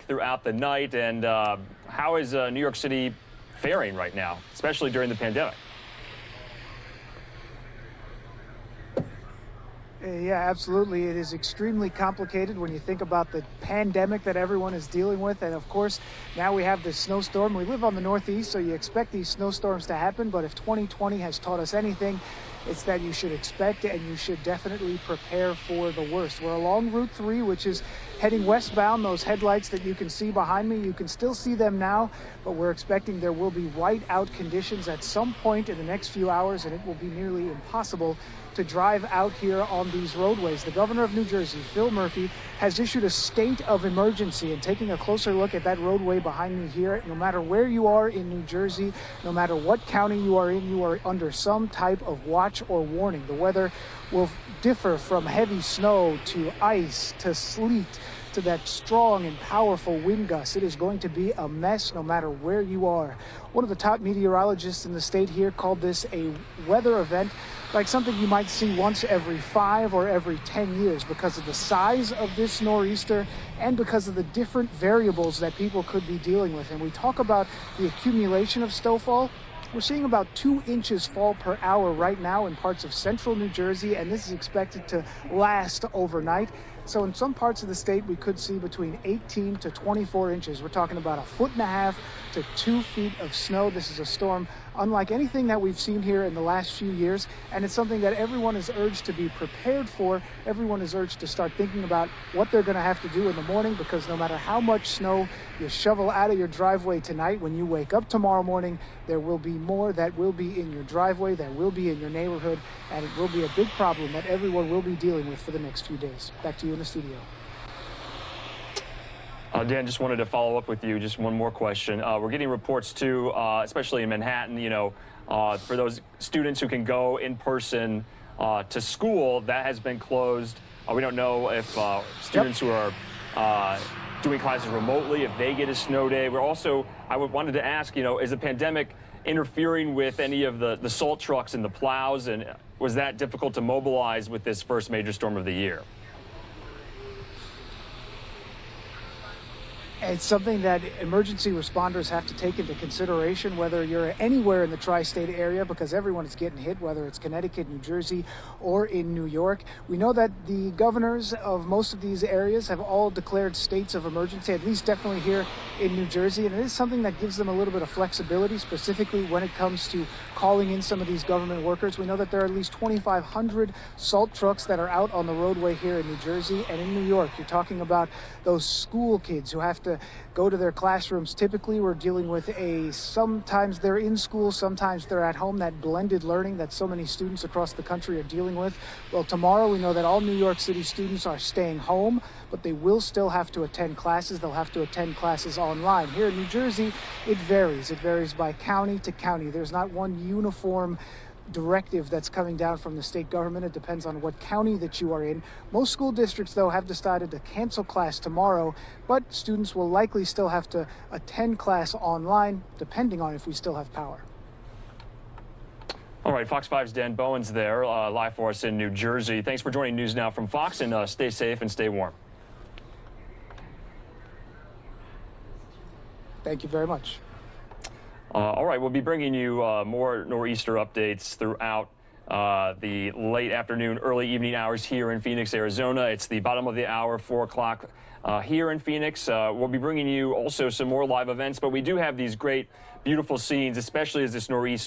throughout the night. And how is New York City faring right now, especially during the pandemic? Yeah, absolutely. It is extremely complicated when you think about the pandemic that everyone is dealing with. And of course, now we have this snowstorm. We live on the Northeast, so you expect these snowstorms to happen. But if 2020 has taught us anything, it's that you should expect and you should definitely prepare for the worst. We're along Route 3, which is heading westbound. Those headlights that you can see behind me, you can still see them now, but we're expecting there will be white-out conditions at some point in the next few hours, and it will be nearly impossible to drive out here on these roadways. The governor of New Jersey, Phil Murphy, has issued a state of emergency, and taking a closer look at that roadway behind me here, no matter where you are in New Jersey, no matter what county you are in, you are under some type of watch or warning. The weather will differ from heavy snow to ice to sleet to that strong and powerful wind gusts. It is going to be a mess no matter where you are. One of the top meteorologists in the state here called this a weather event, like something you might see once every 5 or every 10 years because of the size of this nor'easter and because of the different variables that people could be dealing with. And we talk about the accumulation of snowfall. We're seeing about 2 inches fall per hour right now in parts of central New Jersey, and this is expected to last overnight. So in some parts of the state, we could see between 18 to 24 inches. We're talking about 1.5 feet to 2 feet of snow. This is a storm unlike anything that we've seen here in the last few years, and it's something that everyone is urged to be prepared for. Everyone is urged to start thinking about what they're going to have to do in the morning, because no matter how much snow you shovel out of your driveway tonight, when you wake up tomorrow morning, there will be more that will be in your driveway, that will be in your neighborhood, and it will be a big problem that everyone will be dealing with for the next few days. Back to you in the studio. Dan, just wanted to follow up with you. Just one more question. We're getting reports too, especially in Manhattan, for those students who can go in person to school, that has been closed. We don't know if students who are doing classes remotely, if they get a snow day. I wanted to ask, is the pandemic interfering with any of the salt trucks and the plows, and was that difficult to mobilize with this first major storm of the year? It's something that emergency responders have to take into consideration, whether you're anywhere in the tri-state area, because everyone is getting hit, whether it's Connecticut, New Jersey, or in New York. We know that the governors of most of these areas have all declared states of emergency, at least definitely here in New Jersey. And it is something that gives them a little bit of flexibility, specifically when it comes to calling in some of these government workers. We know that there are at least 2,500 salt trucks that are out on the roadway here in New Jersey. And in New York, you're talking about those school kids who have to go to their classrooms. Typically, we're dealing with sometimes they're in school, sometimes they're at home, that blended learning that so many students across the country are dealing with. Well, tomorrow we know that all New York City students are staying home, but they will still have to attend classes. They'll have to attend classes online. Here in New Jersey, it varies. It varies by county to county. There's not one uniform directive that's coming down from the state government. It depends on what county that you are in. Most school districts, though, have decided to cancel class tomorrow, but students will likely still have to attend class online, depending on if we still have power. All right, Fox 5's Dan Bowen's there, live for us in New Jersey. Thanks for joining News Now from Fox, and stay safe and stay warm. Thank you very much. All right, we'll be bringing you more nor'easter updates throughout the late afternoon, early evening hours here in Phoenix, Arizona. It's the bottom of the hour, 4 o'clock here in Phoenix. We'll be bringing you also some more live events, but we do have these great, beautiful scenes, especially as this nor'easter